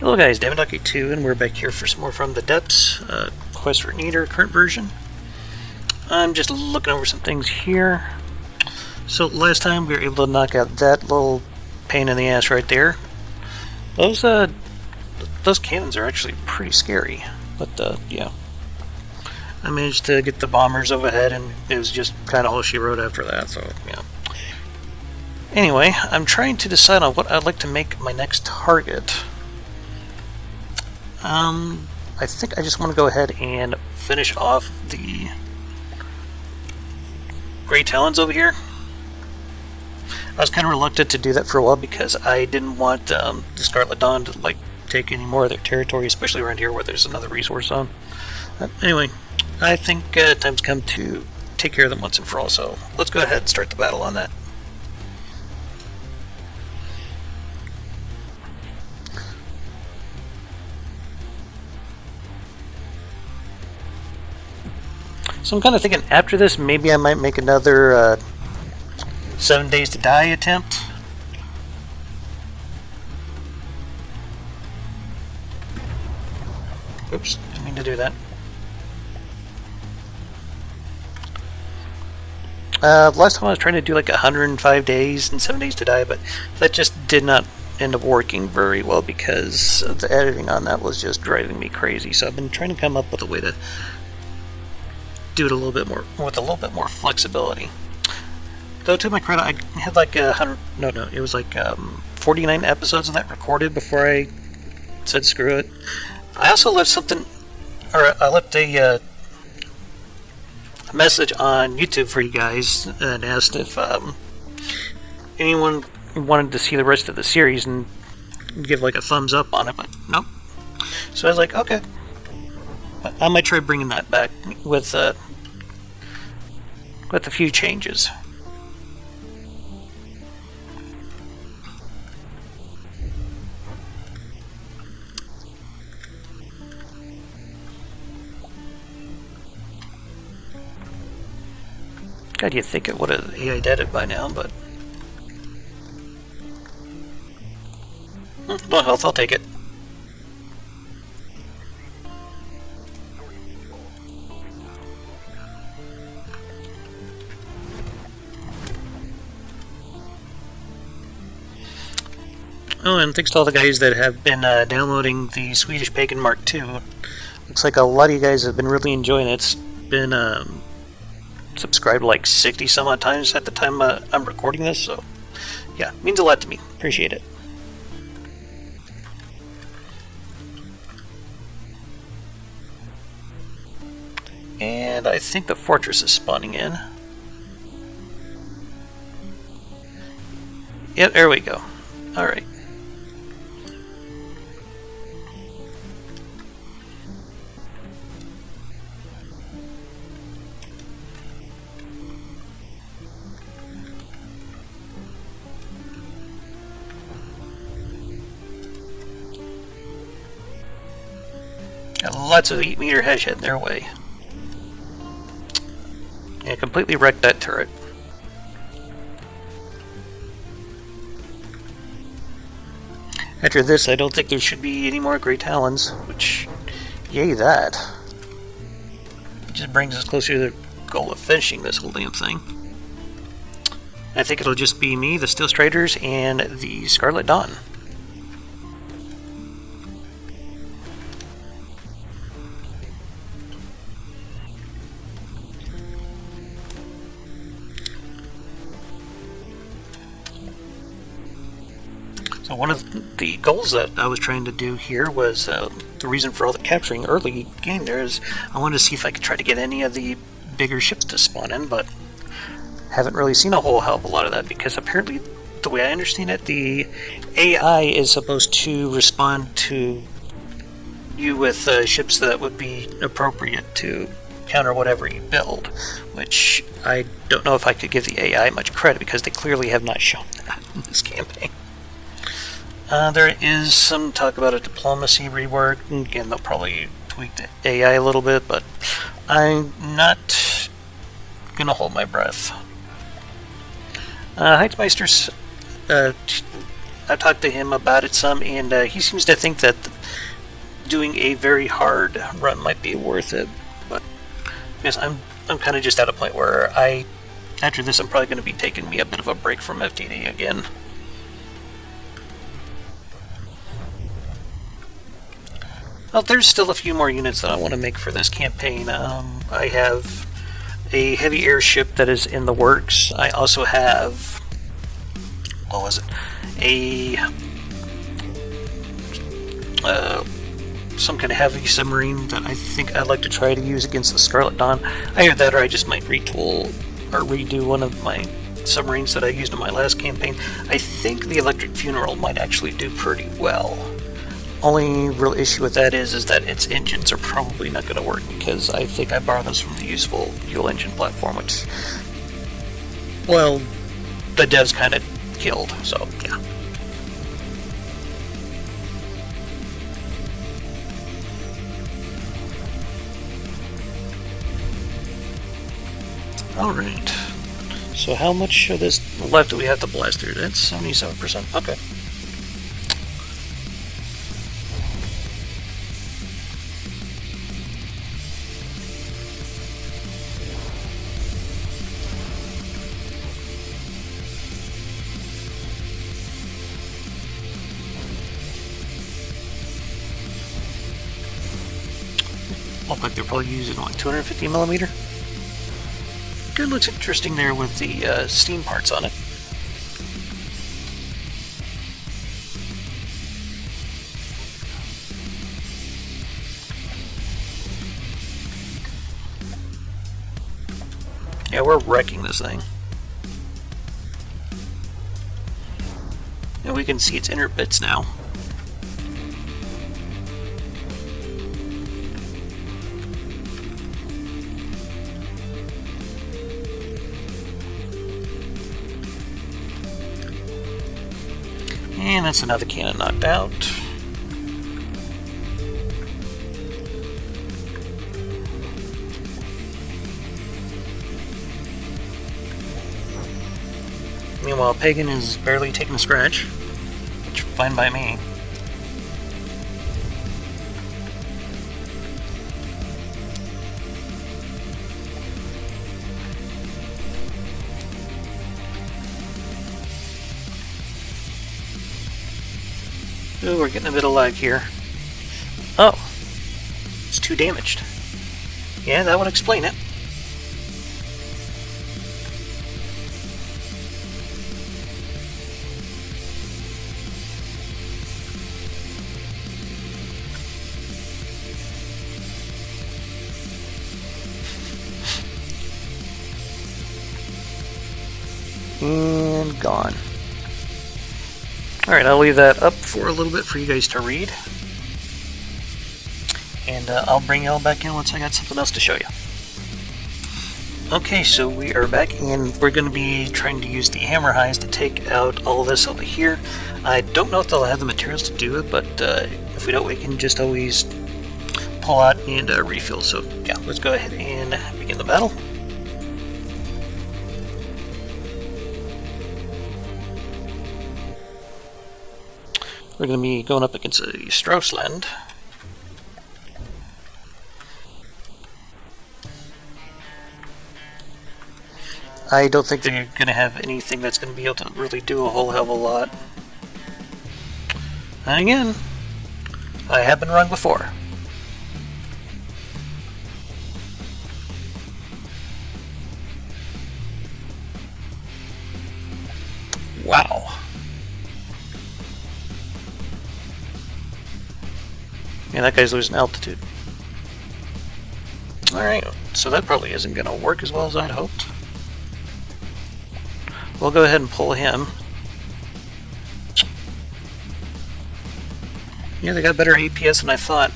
Hello guys, Dama 2, and we're back here for some more from the depths, Quest for Neater, current version. I'm just looking over some things here. So last time we were able to knock out that little pain in the ass right there. Those cannons are actually pretty scary, but yeah. I managed to get the bombers overhead, and it was just kind of all she wrote after that, so yeah. Anyway, I'm trying to decide on what I'd like to make my next target. I think I just want to go ahead and finish off the Grey Talons over here. I was kind of reluctant to do that for a while because I didn't want the Scarlet Dawn to take any more of their territory, especially around here where there's another resource zone. Anyway, I think time's come to take care of them once and for all, so let's go ahead and start the battle on that. So I'm kind of thinking after this, maybe I might make another 7 Days to Die attempt. Oops, didn't mean to do that. Last time I was trying to do 105 days and 7 Days to Die, but that just did not end up working very well because the editing on that was just driving me crazy. So I've been trying to come up with a way to do it a little bit more with a little bit more flexibility. Though to my credit, I had 49 episodes of that recorded before I said screw it. I also left something, or I left a message on YouTube for you guys and asked if anyone wanted to see the rest of the series and give a thumbs up on it, but nope. So I was like, okay. I might try bringing that back with a few changes. God, you'd think it would have AI did it by now, but low health, I'll take it. Oh, and thanks to all the guys that have been downloading the Swedish Pagan Mark II. Looks like a lot of you guys have been really enjoying it. It's been subscribed 60 some odd times at the time I'm recording this, so yeah, means a lot to me. Appreciate it. And I think the fortress is spawning in. Yep, there we go. Alright. Got lots of 8-meter hedge heading their way. And completely wrecked that turret. After this, I don't think there should be any more Grey Talons, which, yay that. It just brings us closer to the goal of finishing this whole damn thing. I think it'll just be me, the Steel Striders, and the Scarlet Dawn. So one of the goals that I was trying to do here was the reason for all the capturing early game there is I wanted to see if I could try to get any of the bigger ships to spawn in, but haven't really seen a whole hell of a lot of that because apparently, the way I understand it, the AI is supposed to respond to you with ships that would be appropriate to counter whatever you build, which I don't know if I could give the AI much credit because they clearly have not shown that in this campaign. There is some talk about a diplomacy rework. Again, they'll probably tweak the AI a little bit, but I'm not gonna hold my breath. Heitzmeister's, I've talked to him about it some, and he seems to think that doing a very hard run might be worth it. But yes, I'm kind of just at a point where after this, I'm probably going to be taking me a bit of a break from FTD again. Well, there's still a few more units that I want to make for this campaign. I have a heavy airship that is in the works. I also have, what was it? Some kind of heavy submarine that I think I'd like to try to use against the Scarlet Dawn. Either that or I just might retool or redo one of my submarines that I used in my last campaign. I think the Electric Funeral might actually do pretty well. Only real issue with that is that its engines are probably not going to work, because I think I borrowed those from the useful fuel engine platform, which, well, the devs kind of killed, so yeah. Alright, so how much of this left do we have to blast through? That's 77%, okay. Look like they're probably using like 250 millimeter. Good, looks interesting there with the steam parts on it. Yeah, we're wrecking this thing. And we can see its inner bits now. And that's another cannon knocked out. Meanwhile, Pagan is barely taking a scratch, which is fine by me. Ooh, we're getting a bit of lag here. Oh, it's too damaged. Yeah, that would explain it. And gone. Alright, I'll leave that up for a little bit for you guys to read. And I'll bring y'all back in once I got something else to show you. Okay, so we are back, and we're going to be trying to use the hammer highs to take out all this over here. I don't know if they'll have the materials to do it, but if we don't, we can just always pull out and refill. So yeah, let's go ahead and begin the battle. We're going to be going up against the Straussland. I don't think they're going to have anything that's going to be able to really do a whole hell of a lot. And again, I have been wrong before. Wow. Yeah, that guy's losing altitude. Alright, so that probably isn't going to work as well as I'd hoped. We'll go ahead and pull him. Yeah, they got better APS than I thought.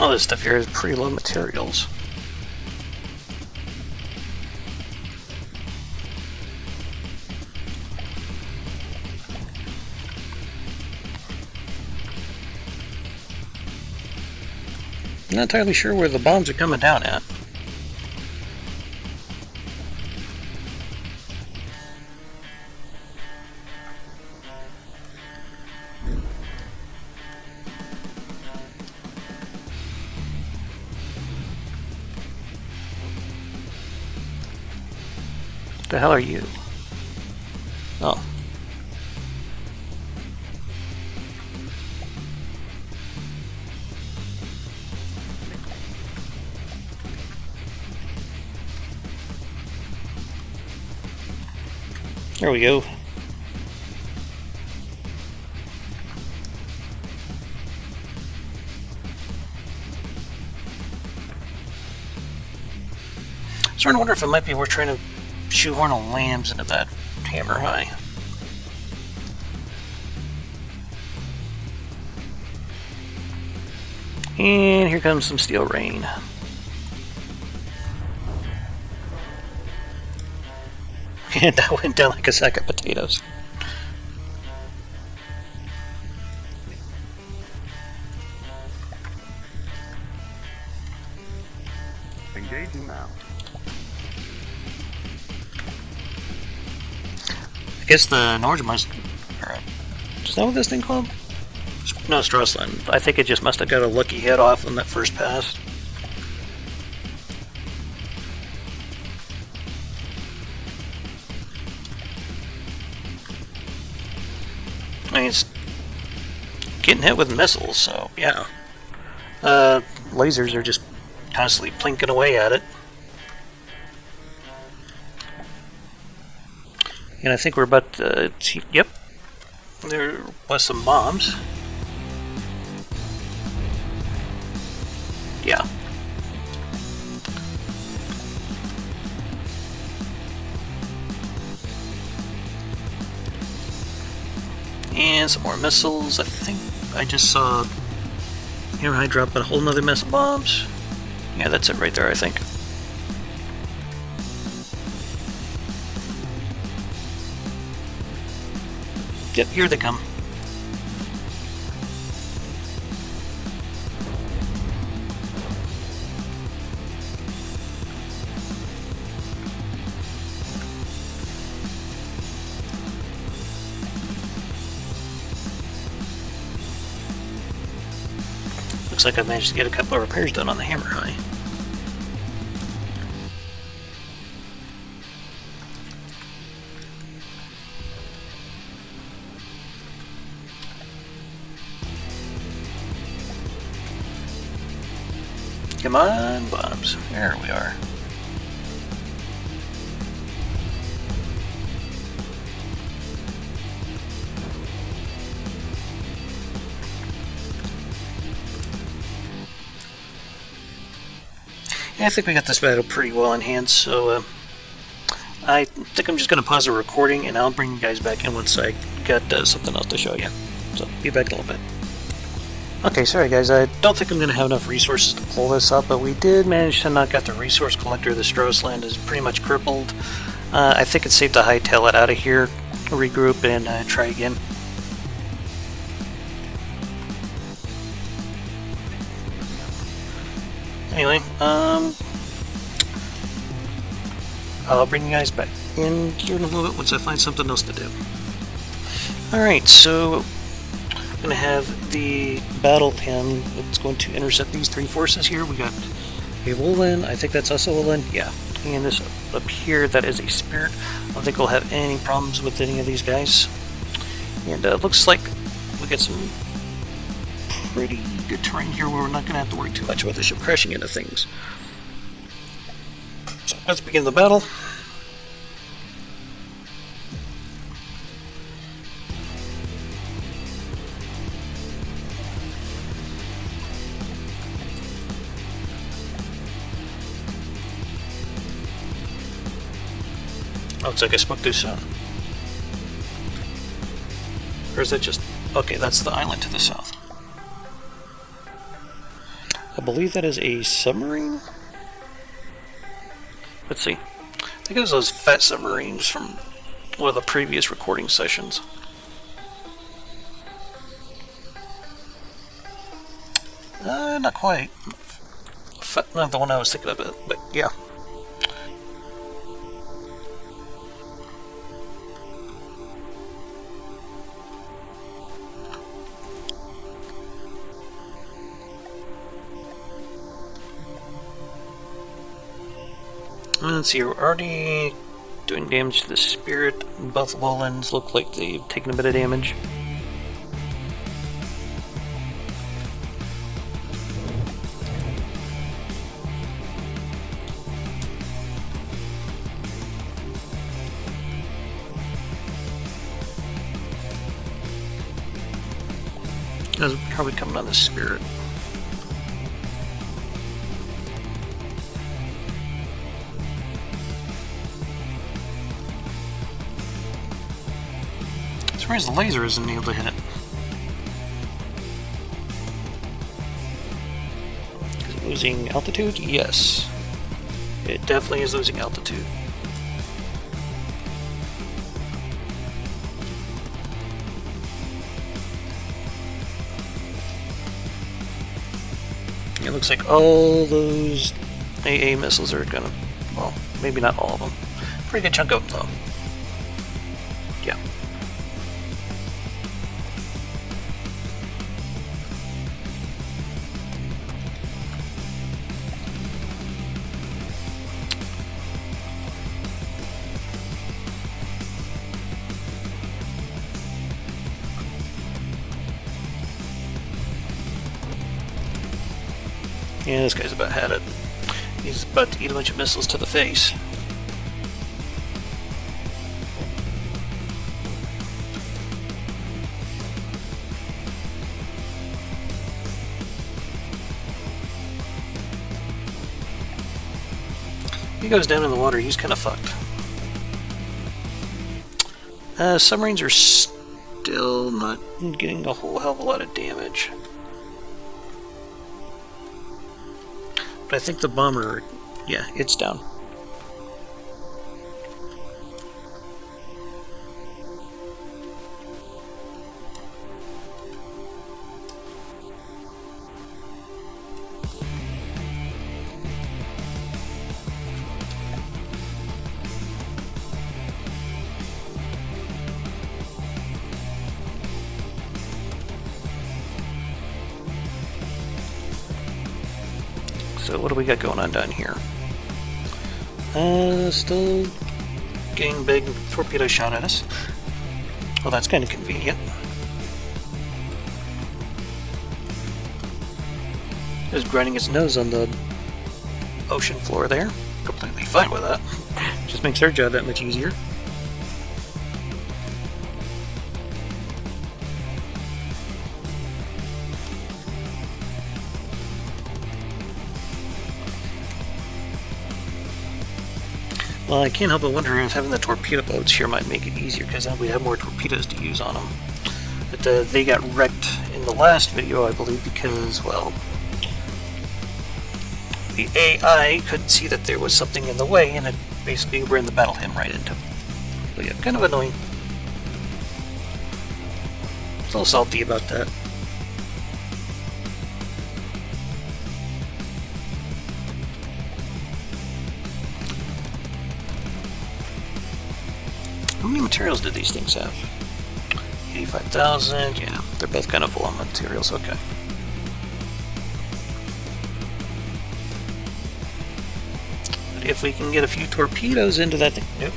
All this stuff here is pretty low materials. I'm not entirely sure where the bombs are coming down at. What the hell are you? Oh. There we go. I'm starting to wonder if it might be we're trying to shoehorn the lambs into that hammer high. And here comes some steel rain. And that went down like a sack of potatoes. Engaging now. I guess the Norge must... Is that what this thing called? No, Strassland. I think it just must have got a lucky hit off on that first pass. I mean, it's getting hit with missiles, so yeah. Lasers are just constantly plinking away at it. And I think we're about to... Yep. There was some bombs. Yeah. And some more missiles. I think I just saw here I drop a whole nother mess of bombs. Yeah, that's it right there, I think. Yep, here they come. Looks like I managed to get a couple of repairs done on the hammer high. Come on, bombs. There we are. Yeah, I think we got this battle pretty well in hand, so I think I'm just going to pause the recording and I'll bring you guys back in once I got something else to show you. So, be back in a little bit. Okay, sorry guys, I don't think I'm going to have enough resources to pull this up, but we did manage to knock out the resource collector. The Strassland is pretty much crippled. I think it's safe to hightail it out of here, regroup, and try again. Anyway, I'll bring you guys back in here in a little bit once I find something else to do. Alright, so I'm going to have the battle pen that's going to intercept these three forces here. We got a Woolen, I think that's also Woolen, yeah. And this up here, that is a Spirit. I don't think we'll have any problems with any of these guys. And it looks like we got some pretty good terrain here where we're not going to have to worry too much about the ship crashing into things. So let's begin the battle. Oh, it's like I spoke too soon. Or is that just... Okay, that's the island to the south. believe that is a submarine. Let's see. I think it was those fat submarines from one of the previous recording sessions. Not quite. Not the one I was thinking of, but yeah. Let's see, we're already doing damage to the spirit. Both lowlands look like they've taken a bit of damage. That's probably coming on the spirit. As far as the laser isn't able to hit it. Is it losing altitude? Yes. It definitely is losing altitude. It looks like all those AA missiles are gonna, well, maybe not all of them. Pretty good chunk of them, though. Yeah. Yeah, this guy's about had it. He's about to eat a bunch of missiles to the face. If he goes down in the water, he's kind of fucked. Submarines are still not getting a whole hell of a lot of damage. But I think the bomber, yeah, it's down. So what do we got going on down here? Still getting big torpedo shot at us. Well, that's kind of convenient. Just grinding its nose on the ocean floor there. Completely fine with that. Just makes our job that much easier. Well, I can't help but wonder if having the torpedo boats here might make it easier, because then we have more torpedoes to use on them. But they got wrecked in the last video, I believe, because, well, the AI couldn't see that there was something in the way, and it basically ran the battle hymn right into it. So yeah, kind of annoying. A little salty about that. How many materials did these things have? 85,000, yeah, they're both kind of full on materials, okay. But if we can get a few torpedoes into that thing, nope.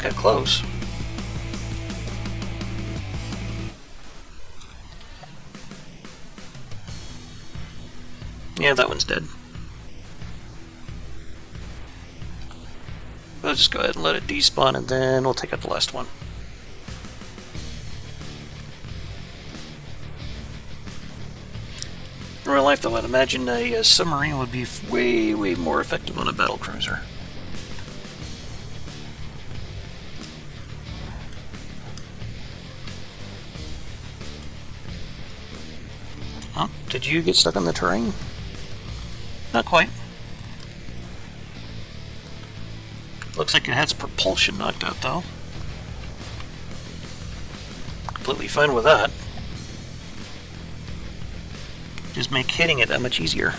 Got close. Yeah, that one's dead. We'll just go ahead and let it despawn, and then we'll take out the last one. In real life, though, I'd imagine a submarine would be way, way more effective on a battle cruiser. Did you get stuck on the terrain? Not quite. Looks like it has propulsion knocked out, though. Completely fine with that. Just make hitting it that much easier.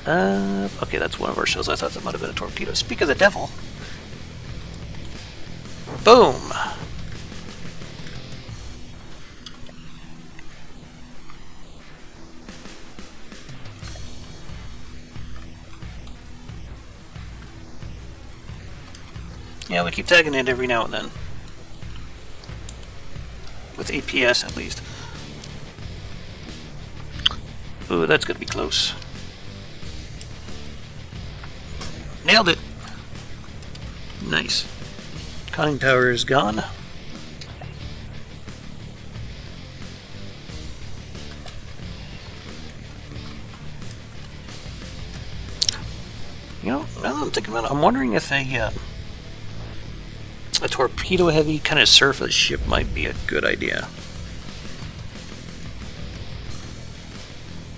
Okay, that's one of our shells. I thought that might have been a torpedo. Speak of the devil. Boom! Yeah, we keep tagging it every now and then. With APS, at least. Ooh, that's gonna be close. Nailed it! Nice. Conning tower is gone. You know, now that I'm thinking about it, I'm wondering if a torpedo-heavy kind of surface ship might be a good idea.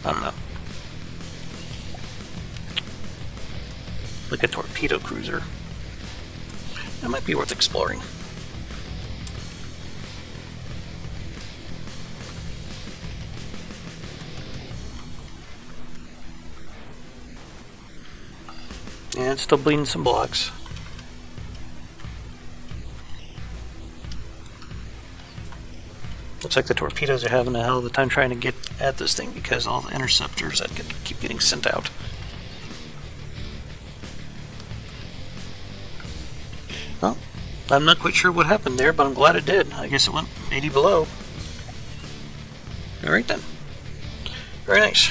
I don't know. Like a torpedo cruiser. That might be worth exploring. And it's still bleeding some blocks. Looks like the torpedoes are having a hell of a time trying to get at this thing because all the interceptors that keep getting sent out. Well, I'm not quite sure what happened there, but I'm glad it did. I guess it went 80 below. Alright then. Very nice.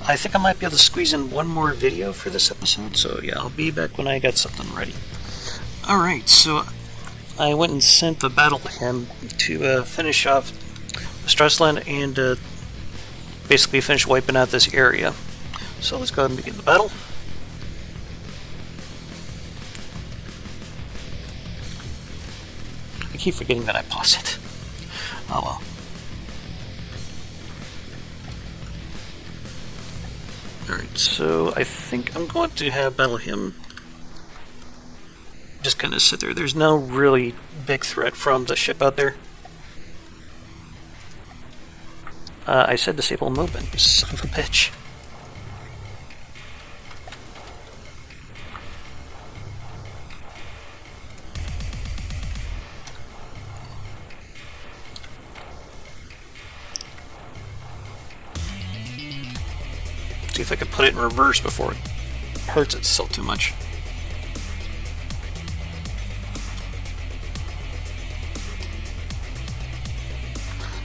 I think I might be able to squeeze in one more video for this episode, so yeah, I'll be back when I got something ready. Alright, so I went and sent the battle hymn to finish off Stressland and basically finish wiping out this area. So let's go ahead and begin the battle. I keep forgetting that I pause it. Oh well. Alright, so I think I'm going to have battle hymn just kind of sit there. There's no really big threat from the ship out there. I said disable movement, you son of a bitch. See if I can put it in reverse before it hurts itself too much.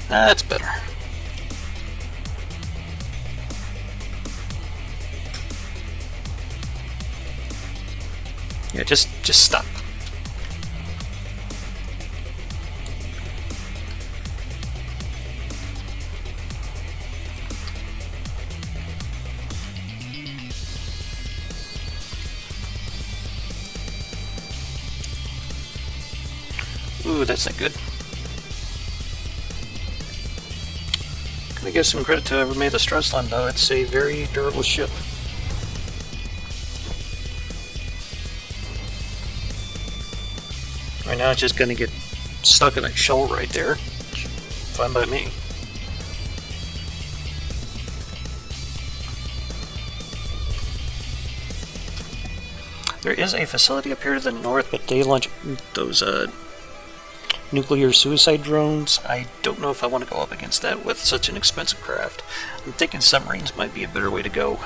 That's better. Yeah, just stop. Ooh, that's not good. Gotta give some credit to whoever made the Stressland, though. It's a very durable ship. Right now, it's just gonna get stuck in that shell right there. Fine by me. There is a facility up here to the north, but they launch those nuclear suicide drones. I don't know if I want to go up against that with such an expensive craft. I'm thinking submarines might be a better way to go.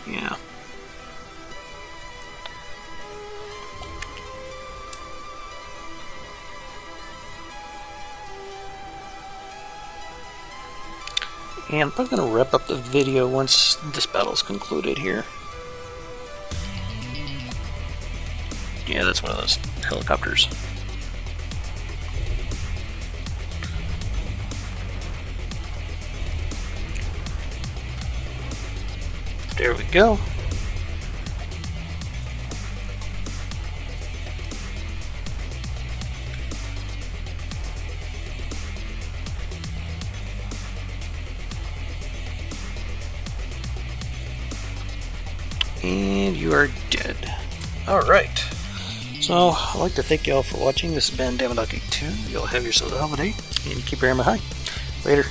Yeah. And I'm probably going to wrap up the video once this battle's concluded here. Yeah, that's one of those helicopters. There we go. And you are dead. Alright. So, I'd like to thank you all for watching. This has been Dama 2. Y'all have yourselves a holiday, and keep your hammer high. Later.